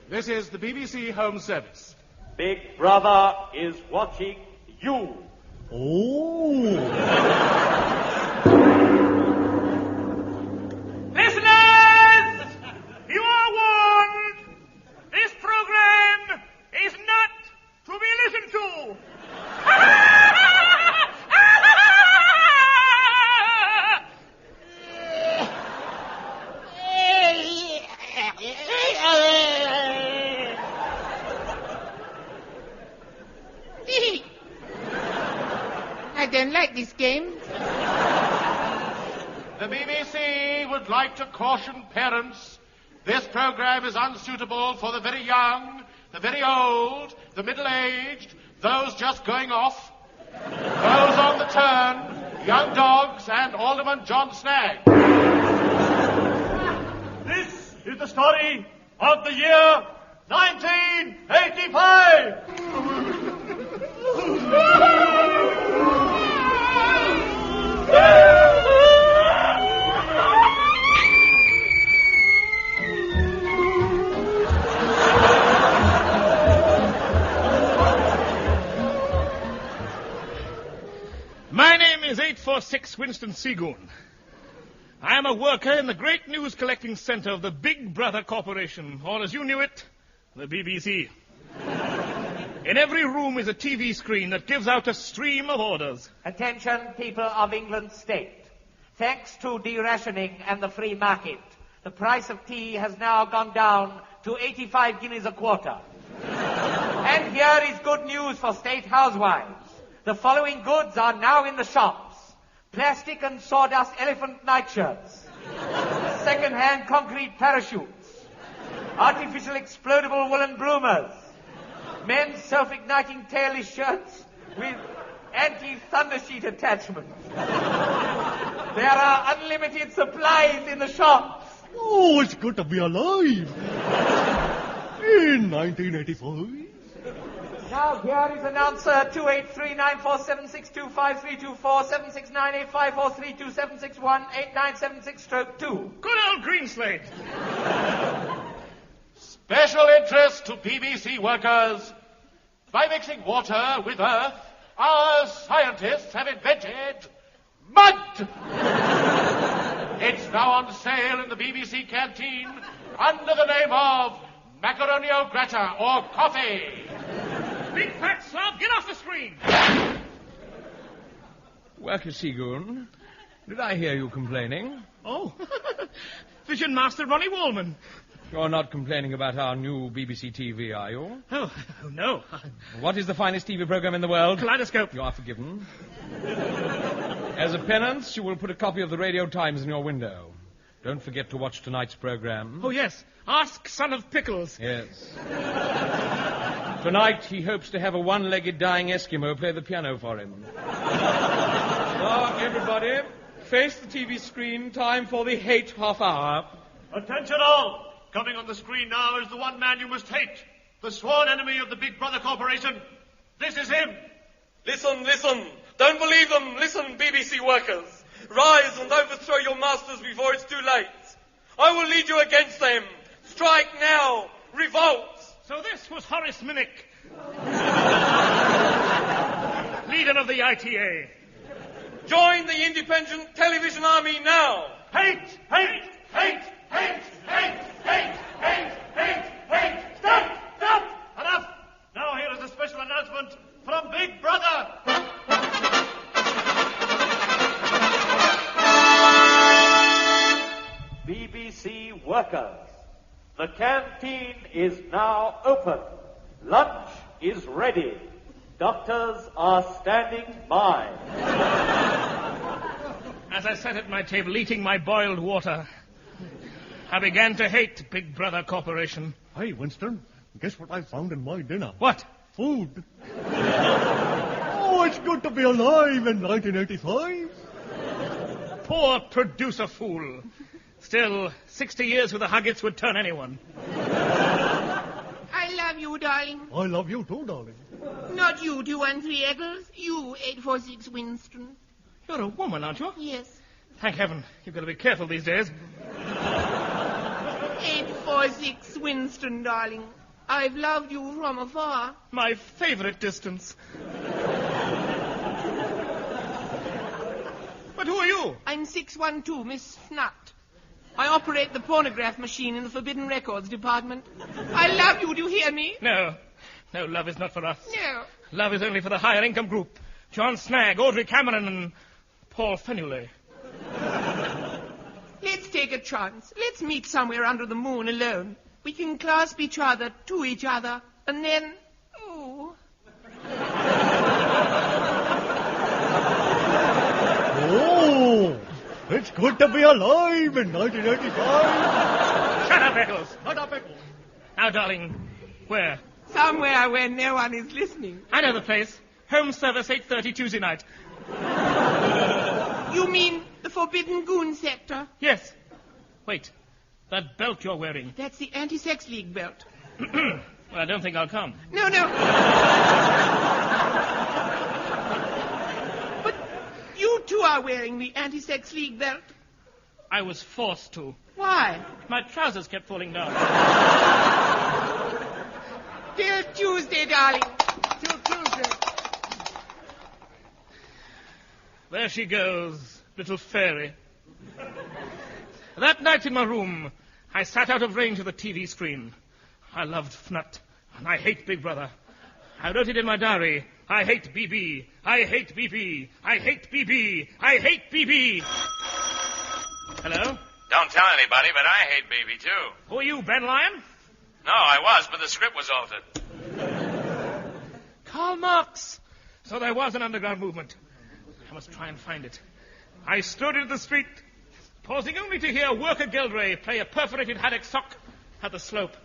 This is the BBC Home Service. Big Brother is watching you. Oh. Listeners! You are warned! This program is not to be listened to! I don't like this game. The BBC would like to caution parents this program is unsuitable for the very young, the very old, the middle-aged, those just going off, those on the turn, young dogs, and Alderman John Snagg. This is the story of the year 1985. My name is 846 Winston Seagoon. I am a worker in the great news collecting center of the Big Brother Corporation, or as you knew it, the BBC. In every room is a TV screen that gives out a stream of orders. Attention, people of England state. Thanks to de-rationing and the free market, the price of tea has now gone down to 85 guineas a quarter. And here is good news for state housewives. The following goods are now in the shops. Plastic and sawdust elephant nightshirts. Second-hand concrete parachutes. Artificial explodable woolen bloomers. Men's self-igniting tailless shirts with anti-thunder sheet attachments. There are unlimited supplies in the shops. Oh, it's good to be alive. In 1985. Now here is announcer 283-94762532476985432761897618976-2. Good old Greenslade. Special interest to BBC workers. By mixing water with earth, our scientists have invented mud. It's now on sale in the BBC canteen under the name of macaroni au gratin or coffee. Big fat slob, get off the screen! Worker Seagoon, did I hear you complaining? Oh, Vision Master Ronnie Wallman. You're not complaining about our new BBC TV, are you? Oh, no. What is the finest TV program in the world? Kaleidoscope. You are forgiven. As a penance, you will put a copy of the Radio Times in your window. Don't forget to watch tonight's program. Oh, yes. Ask Son of Pickles. Yes. Tonight, he hopes to have a one-legged dying Eskimo play the piano for him. Now, everybody, face the TV screen. Time for the hate half hour. Attention all! Coming on the screen now is the one man you must hate. The sworn enemy of the Big Brother Corporation. This is him. Listen, listen. Don't believe them. Listen, BBC workers. Rise and overthrow your masters before it's too late. I will lead you against them. Strike now. Revolt. So this was Horace Minnick, leader of the ITA. Join the independent television army now. Hate! Hate! Hate! Hate! Hate! Hate! Hate! Hate! Hate! Stop! Stop! Enough! Now here is a special announcement from Big Brother. BBC workers. The canteen is now open. Lunch is ready. Doctors are standing by. As I sat at my table eating my boiled water, I began to hate Big Brother Corporation. Hey, Winston, guess what I found in my dinner? What? Food. Oh, it's good to be alive in 1985. Poor producer fool. Still, 60 years with the Huggets would turn anyone. I love you, darling. I love you too, darling. Not you, 213 Eccles. You, 846 Winston. You're a woman, aren't you? Yes. Thank heaven. You've got to be careful these days. 846 Winston, darling. I've loved you from afar. My favorite distance. But who are you? I'm 612, Miss Fnut. I operate the pornograph machine in the Forbidden Records department. I love you, do you hear me? No. No, love is not for us. No. Love is only for the higher income group. John Snagg, Audrey Cameron, and Paul Fenuley. Let's take a chance. Let's meet somewhere under the moon alone. We can clasp each other to each other, and then... Oh. Oh, it's good to be alive in 1985. Shut up, Eccles. Shut up, Eccles. Now, darling, where? Somewhere where no one is listening. I know the place. Home service, 8:30 Tuesday night. You mean the Forbidden Goon sector? Yes. Wait. That belt you're wearing. That's the Anti-Sex League belt. Well, I don't think I'll come. No. But you too are wearing the Anti-Sex League belt. I was forced to. Why? My trousers kept falling down. Till Tuesday, darling. Till Tuesday. There she goes, little fairy. That night in my room, I sat out of range of the TV screen. I loved Fnut, and I hate Big Brother. I wrote it in my diary. I hate BB. I hate BB. I hate BB. I hate BB. Hello? Don't tell anybody, but I hate BB too. Who are you, Ben Lyon? No, I was, but the script was altered. Karl Marx. So there was an underground movement. I must try and find it. I strode into the street, pausing only to hear Worker Geldray play a perforated haddock sock at the slope.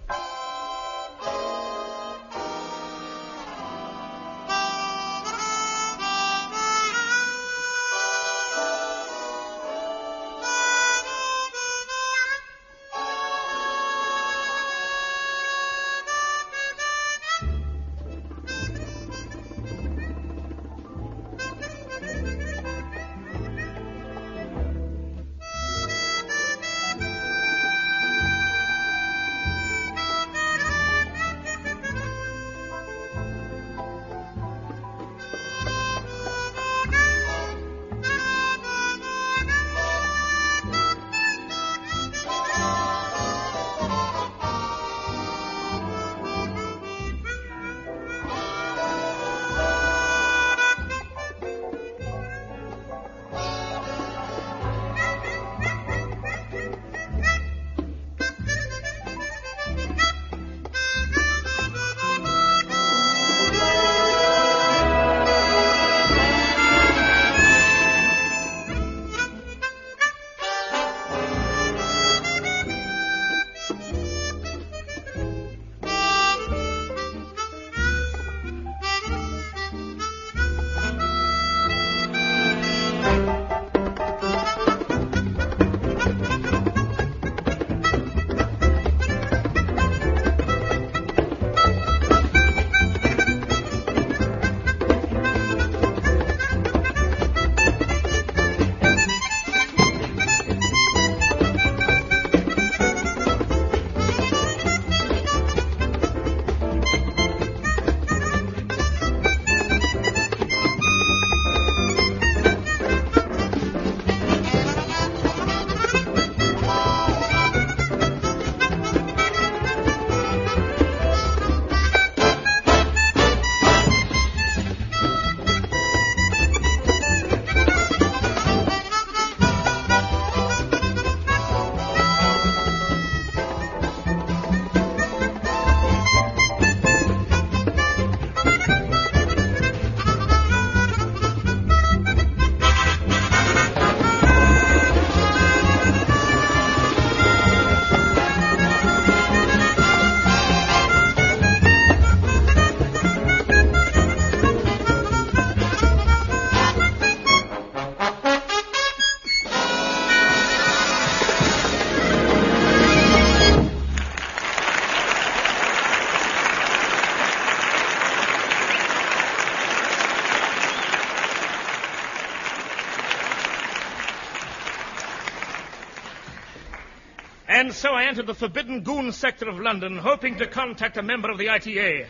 so I entered the forbidden Goon sector of London, hoping to contact a member of the ITA.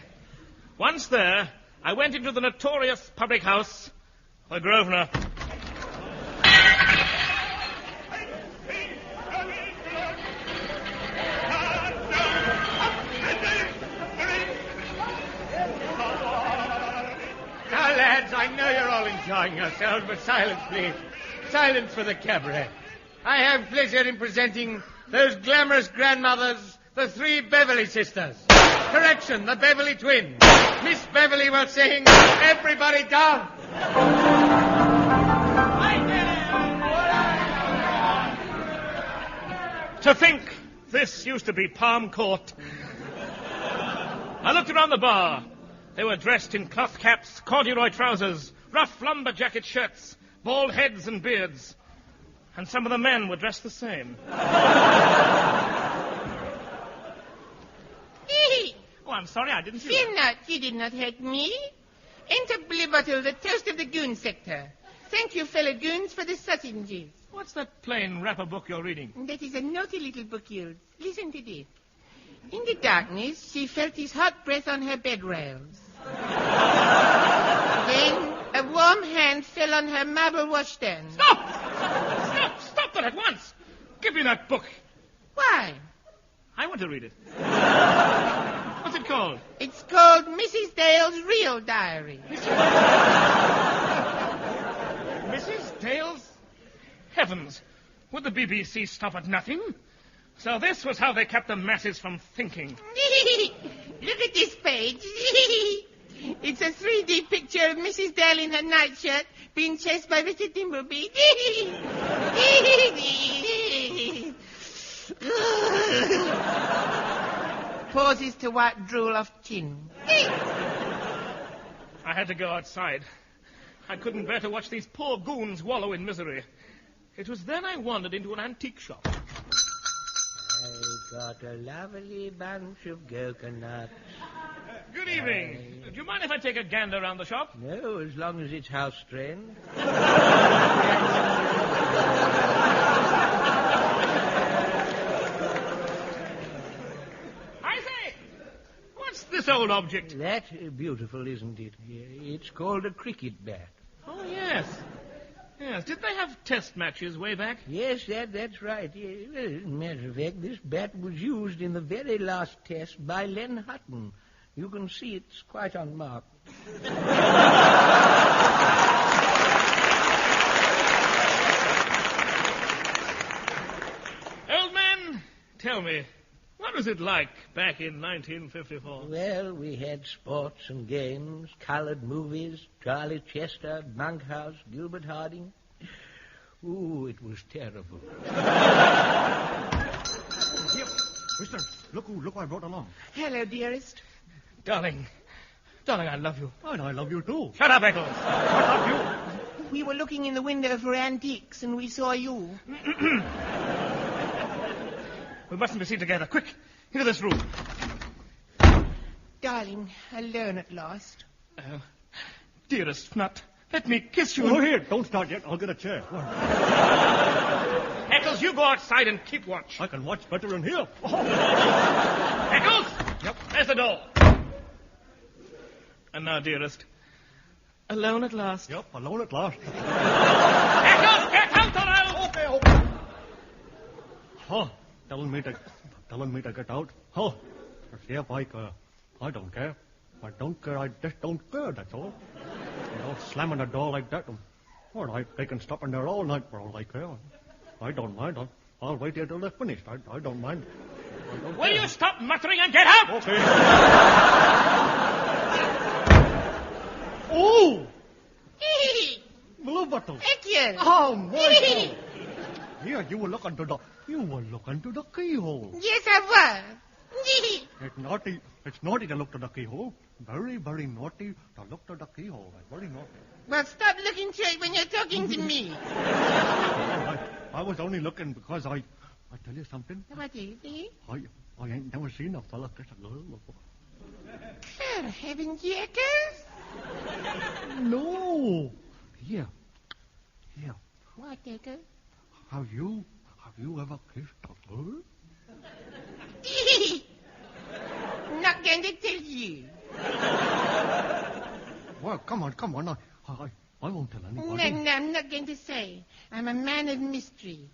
Once there, I went into the notorious public house, the Grosvenor. Now, lads, I know you're all enjoying yourselves, but silence, please. Silence for the cabaret. I have pleasure in presenting those glamorous grandmothers, the three Beverly sisters. Correction, the Beverly twins. Miss Beverly will sing Everybody Down. To think this used to be Palm Court. I looked around the bar. They were dressed in cloth caps, corduroy trousers, rough lumberjacket shirts, bald heads and beards. And some of the men were dressed the same. Oh, I'm sorry, I didn't see Fear not, you did not hurt me. Enter Blue Bottle, the toast of the Goon sector. Thank you, fellow goons, for the sausages. What's that plain wrapper book you're reading? That is a naughty little book, Yields. Listen to this. In the darkness, she felt his hot breath on her bed rails. Then a warm hand fell on her marble washstand. Stop that at once! Give me that book. Why? I want to read it. What's it called? It's called Mrs. Dale's Real Diary. Mrs. Dale's? Heavens, would the BBC stop at nothing? So this was how they kept the masses from thinking. Look at this page. It's a 3D picture of Mrs. Dale in her nightshirt being chased by Mr. Dimbleby. Pauses to wipe drool off chin. I had to go outside. I couldn't bear to watch these poor goons wallow in misery. It was then I wandered into an antique shop. I got a lovely bunch of coconuts. Good evening. Do you mind if I take a gander around the shop? No, as long as it's house trained. I say, what's this old object? That's beautiful, isn't it? It's called a cricket bat. Oh, yes. Yes, did they have test matches way back? Yes, that's right. Well, as a matter of fact, this bat was used in the very last test by Len Hutton. You can see it's quite unmarked. Old man, tell me, what was it like back in 1954? Well, we had sports and games, colored movies, Charlie Chester, Bunkhouse, Gilbert Harding. Ooh, it was terrible. Here, mister, look who I brought along. Hello, dearest. Darling, I love you. And I love you too. Shut up, Eccles. What love you? We were looking in the window for antiques, and we saw you. We mustn't be seen together. Quick, into this room. Darling, alone at last. Dearest nut, let me kiss you. Oh, here, don't start yet. I'll get a chair. Eccles, you go outside and keep watch. I can watch better in here. Eccles! Yep. There's the door. And now, dearest, alone at last. Yep, alone at last. Eccles, get out or else! Okay. Huh, telling me to get out. Huh, see if I care. I don't care. I don't care, I just don't care, that's all. You know, slamming the door like that. All right, they can stop in there all night for all I care. I don't mind. I'll wait here till they're finished. I don't mind. Will you stop muttering and get out? Okay. Oh! Blue Bottle. Ekiel. Oh, my God. Here, you were looking to the keyhole. Yes, I was. It's naughty to look to the keyhole. Very, very naughty to look to the keyhole. Very naughty. Well, stop looking straight when you're talking to me. I was only looking because I tell you something. What is it? I ain't never seen a fella kiss a girl before. Well, haven't you, Eccles? No. Here. What, Eccles? Have you ever kissed a girl? Not going to tell you. Well, come on. I won't tell No, anybody. no, I'm not going to say. I'm a man of mystery.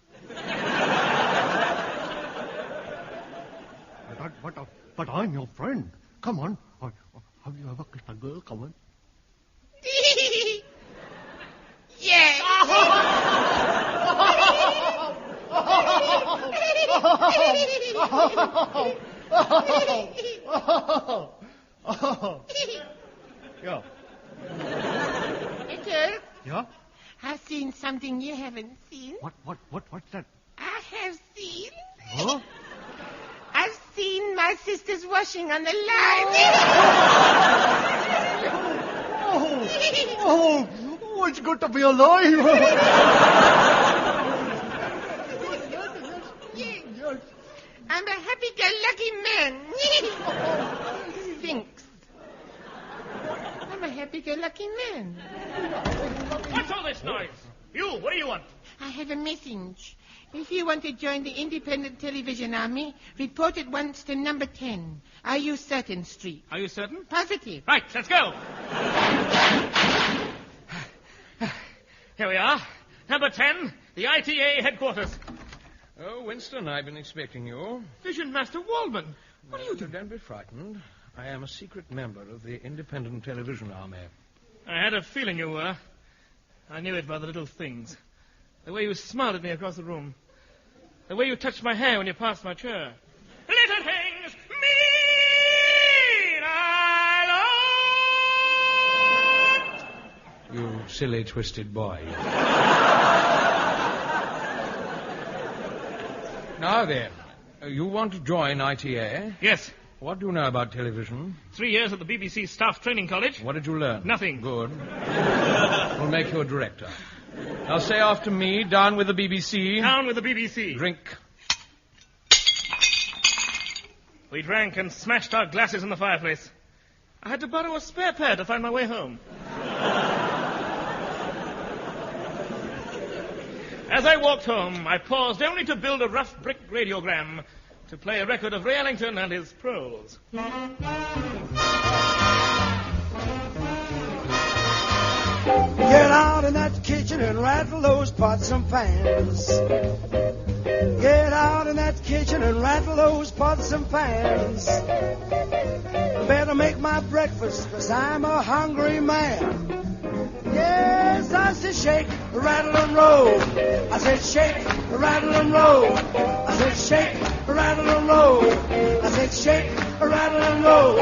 But I'm your friend. Come on. Have you ever kissed a girl? Come on. Yes. Yeah. Edgar, Yeah? I've seen something you haven't seen. What's that? I have seen. Huh? I've seen my sister's washing on the line. Oh, it's good to be alive. Yes. I'm a happy-go-lucky man. Thinks. I'm a happy-go-lucky man. What's all this noise? You, what do you want? I have a message. If you want to join the Independent Television Army, report at once to number 10. Are you certain, Street? Are you certain? Positive. Right, let's go. Here we are. Number 10, the ITA headquarters. Oh, Winston, I've been expecting you. Vision Master Waldman. What are you doing? Don't be frightened. I am a secret member of the Independent Television Army. I had a feeling you were. I knew it by the little things. The way you smiled at me across the room. The way you touched my hair when you passed my chair. Little things mean I love. You silly, twisted boy. Now then, you want to join ITA? Yes. What do you know about television? 3 years at the BBC Staff Training College. What did you learn? Nothing. Good. We'll make you a director. Now say after me, down with the BBC. Down with the BBC. Drink. We drank and smashed our glasses in the fireplace. I had to borrow a spare pair to find my way home. As I walked home, I paused only to build a rough brick radiogram to play a record of Ray Ellington and his prose. Get out in that kitchen and rattle those pots and pans. Get out in that kitchen and rattle those pots and pans. Better make my breakfast, 'cause I'm a hungry man. Yes, I said shake, rattle and roll. I said shake, rattle and roll. I said shake, rattle and roll. I said shake, rattle and roll.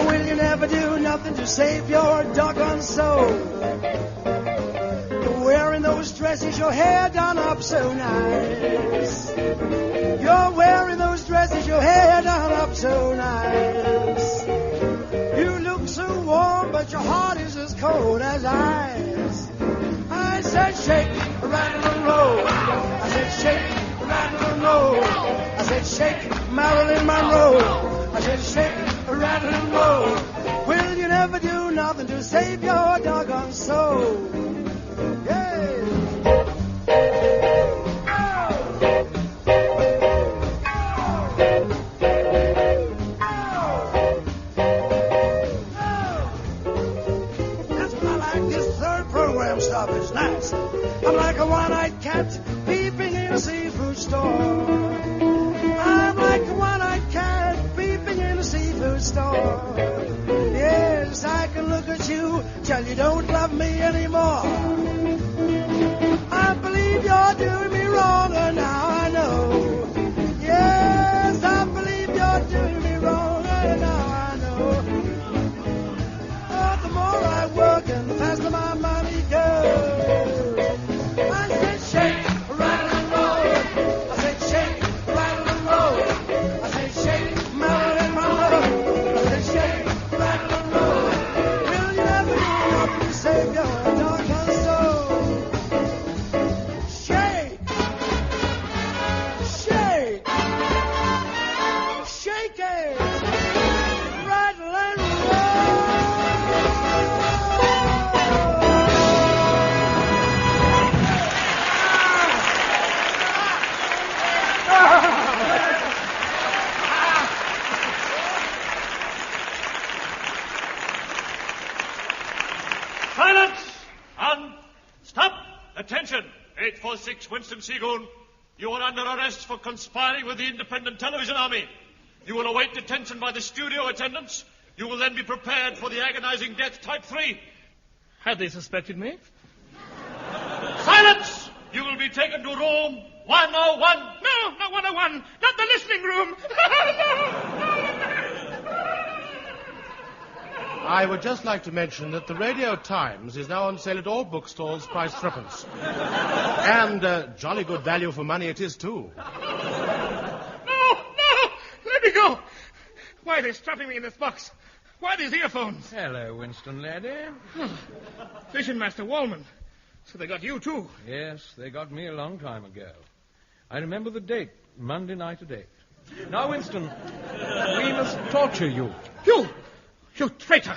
Will you never do nothing to save your doggone soul? You're wearing those dresses, your hair done up so nice. You're wearing those dresses, your hair done up so nice. You look so warm, but your heart is as cold as ice. I said shake, rattle and roll. I said shake, rattle and roll. I said shake, Marilyn Monroe. I said shake, rattle and roll. Will you never do nothing to save your doggone soul? Yeah. Stuff is nice. I'm like a one-eyed cat peeping in a seafood store. I'm like a one-eyed cat peeping in a seafood store. Yes, I can look at you till you don't love me anymore. I believe you're doing me wrong, and now I know. Yes, I believe you're doing me wrong, and now I know. Oh, the more I work and the faster my money goes. I said shake, rattle and roll. I said shake, rattle and roll. I said shake, Marilyn Monroe. I said shake, rattle and roll. Will you never do nothing to save your doggone soul? Shake. 846 Winston Seagoon, you are under arrest for conspiring with the Independent Television Army. You will await detention by the studio attendants. You will then be prepared for the agonizing death type 3. Had they suspected me? Silence! You will be taken to room 101. No, not 101. Not the listening room. I would just like to mention that the Radio Times is now on sale at all bookstores, priced threepence. And jolly good value for money it is, too. No! Let me go! Why are they strapping me in this box? Why these earphones? Hello, Winston, laddie. Vision Master Wallman. So they got you, too? Yes, they got me a long time ago. I remember the date, Monday night at 8. Now, Winston, we must torture you. You traitor!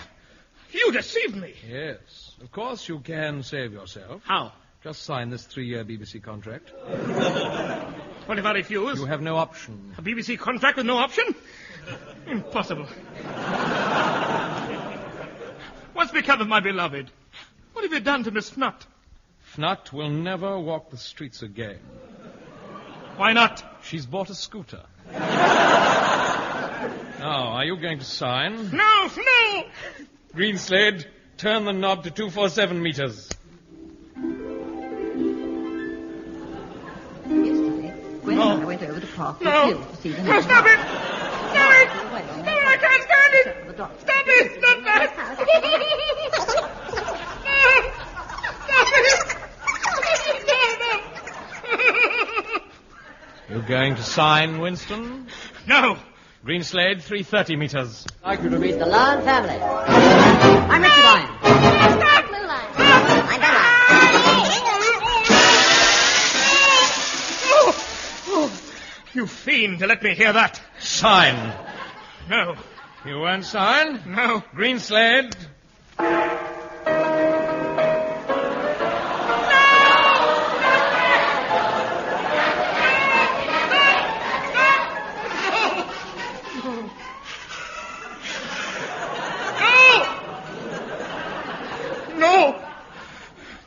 You deceived me! Yes, of course you can save yourself. How? Just sign this 3-year BBC contract. What if I refuse? You have no option. A BBC contract with no option? Impossible. What's become of my beloved? What have you done to Miss Fnut? Fnut will never walk the streets again. Why not? She's bought a scooter. Now, are you going to sign? No! Green Slade, turn the knob to 247 meters. Yesterday, Gwen and I went over the park No! to see the No, stop it! Stop it! No, I can't stand it! Stop it! Stop that! No! You going to sign, Winston? No! Green Slade, 330 meters. I'd like you to meet the Lion family. I'm Richard Lion. Stop! Blue Lion. I'm Ben Lion. You fiend to let me hear that. Sign. No. You won't sign? No. Green Slade.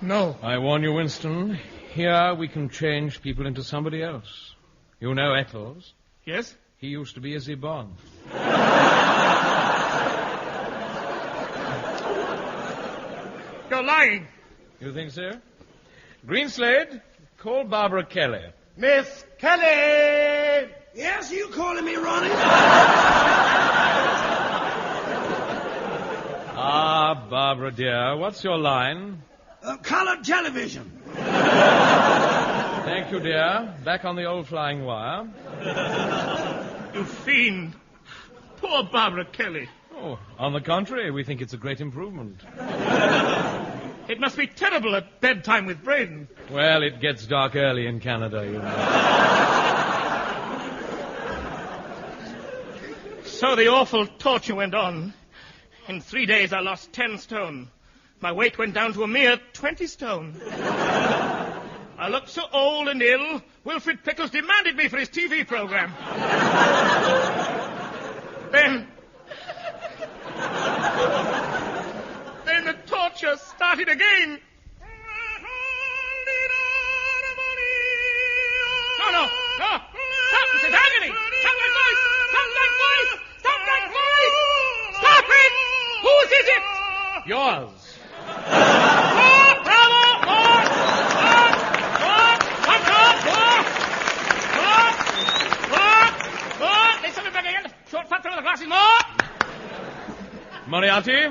No. I warn you, Winston, here we can change people into somebody else. You know Eccles? Yes? He used to be a Zibon. You're lying. You think so? Green Slade, call Barbara Kelly. Miss Kelly! Yes, you calling me, Ronnie? Ah, Barbara, dear, what's your line? Colored television. Thank you, dear. Back on the old flying wire. You fiend. Poor Barbara Kelly. Oh, on the contrary, we think it's a great improvement. It must be terrible at bedtime with Braden. Well, it gets dark early in Canada, you know. So the awful torture went on. In 3 days, I lost 10 stone. My weight went down to a mere 20 stone. I looked so old and ill, Wilfred Pickles demanded me for his TV program. Then the torture started again. No. Stop! It's an agony! Stop that voice! Stop that voice! Stop it! Whose is it? Yours. More! Bravo! More! Let's have it back again. Short fat through the glasses. More! Moriarty,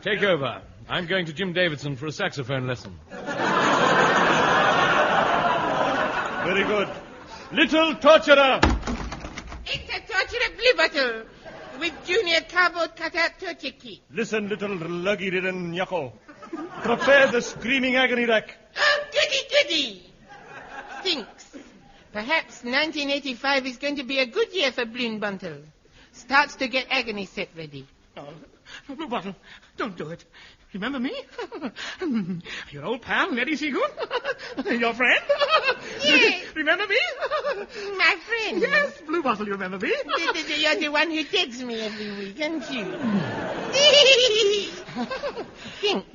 take over. I'm going to Jim Davidson for a saxophone lesson. Very good. Little torturer. It's a torturer Blue Bottle with junior cardboard cutout torture key. Listen, little luggy-ridden yucko. Prepare the screaming agony rack. Oh, goody. Thinks. Perhaps 1985 is going to be a good year for Blue Bottle. Starts to get agony set ready. Oh, Blue Bottle, don't do it. Remember me? Your old pal, Nettie Seagoon? Your friend? Yes. Remember me? My friend. Yes, Blue Bottle, you remember me? You're the one who texts me every week, aren't you? Thinks.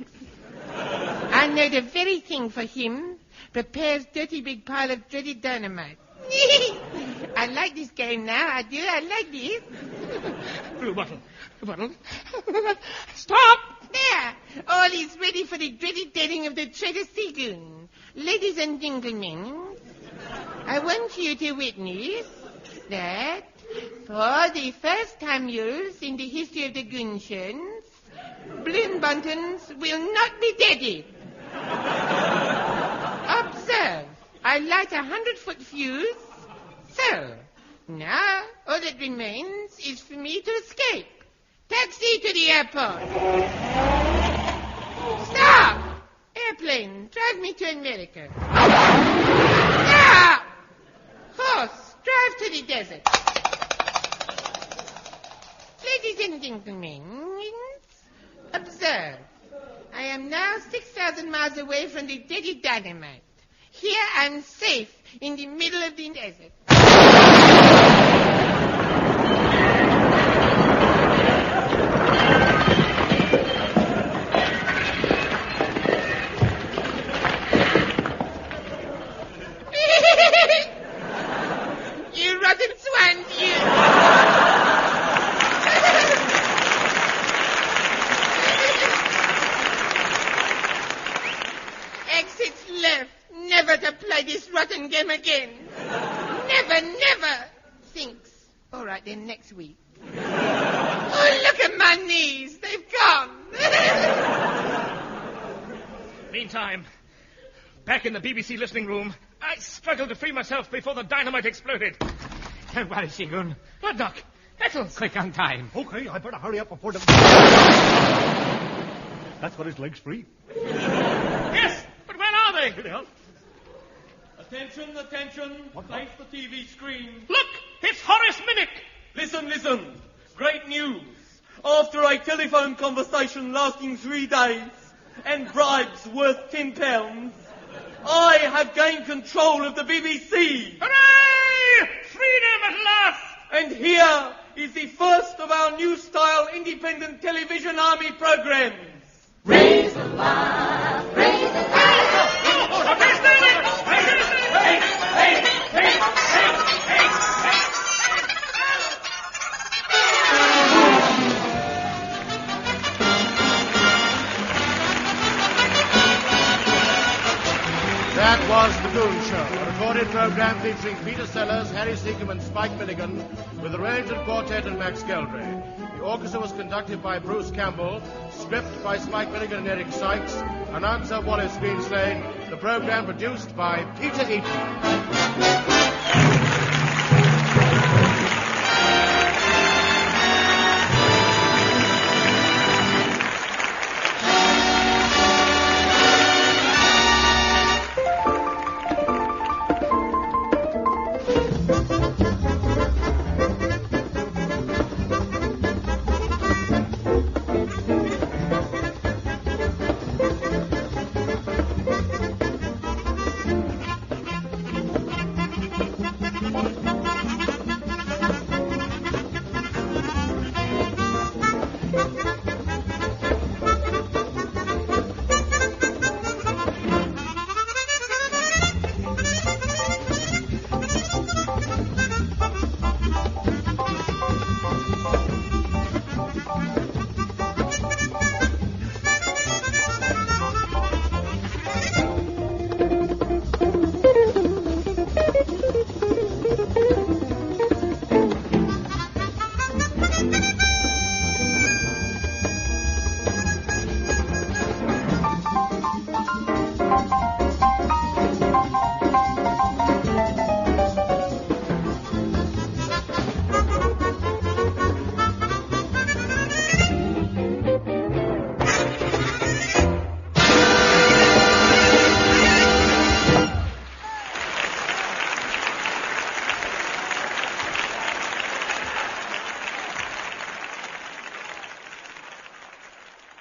I know the very thing for him. prepares dirty big pile of dreaded dynamite. I like this game now, I do. I like this. Blue bottle. Stop! There. All is ready for the dreaded deading of the traitor Seagoon. Ladies and gentlemen, I want you to witness that for the first time in the history of the Goon Shows, Balloon Buntons will not be deaded. Observe, I light 100-foot fuse. So, now all that remains is for me to escape. Taxi to the airport. Stop! Airplane, drive me to America. Stop! Horse, drive to the desert. Ladies and gentlemen, observe. I am now 6,000 miles away from the deadly dynamite. Here I'm safe in the middle of the desert. You rotten swans, you! Exits left. Never to play this rotten game again. Never. Thinks. All right, then next week. Oh, look at my knees. They've gone. Meantime, back in the BBC listening room, I struggled to free myself before the dynamite exploded. Don't worry, Seagoon. Blooddock, Petals. Quick on time. Okay, I better hurry up before the... That's got his legs free. Yes, but where are they? Here they are. Attention. Face the TV screen. Look, it's Horace Minnick. Listen. Great news. After a telephone conversation lasting 3 days and bribes worth £10, I have gained control of the BBC. Hooray! Freedom at last! And here is the first of our new-style independent television army programs. Raise the laugh, raise the laugh. That was The Goon Show, a recorded program featuring Peter Sellers, Harry Seacombe and Spike Milligan, with arranged quartet and Max Geldray. The orchestra was conducted by Bruce Campbell, script by Spike Milligan and Eric Sykes, announcer Wallace Greenslade, the program produced by Peter Eaton.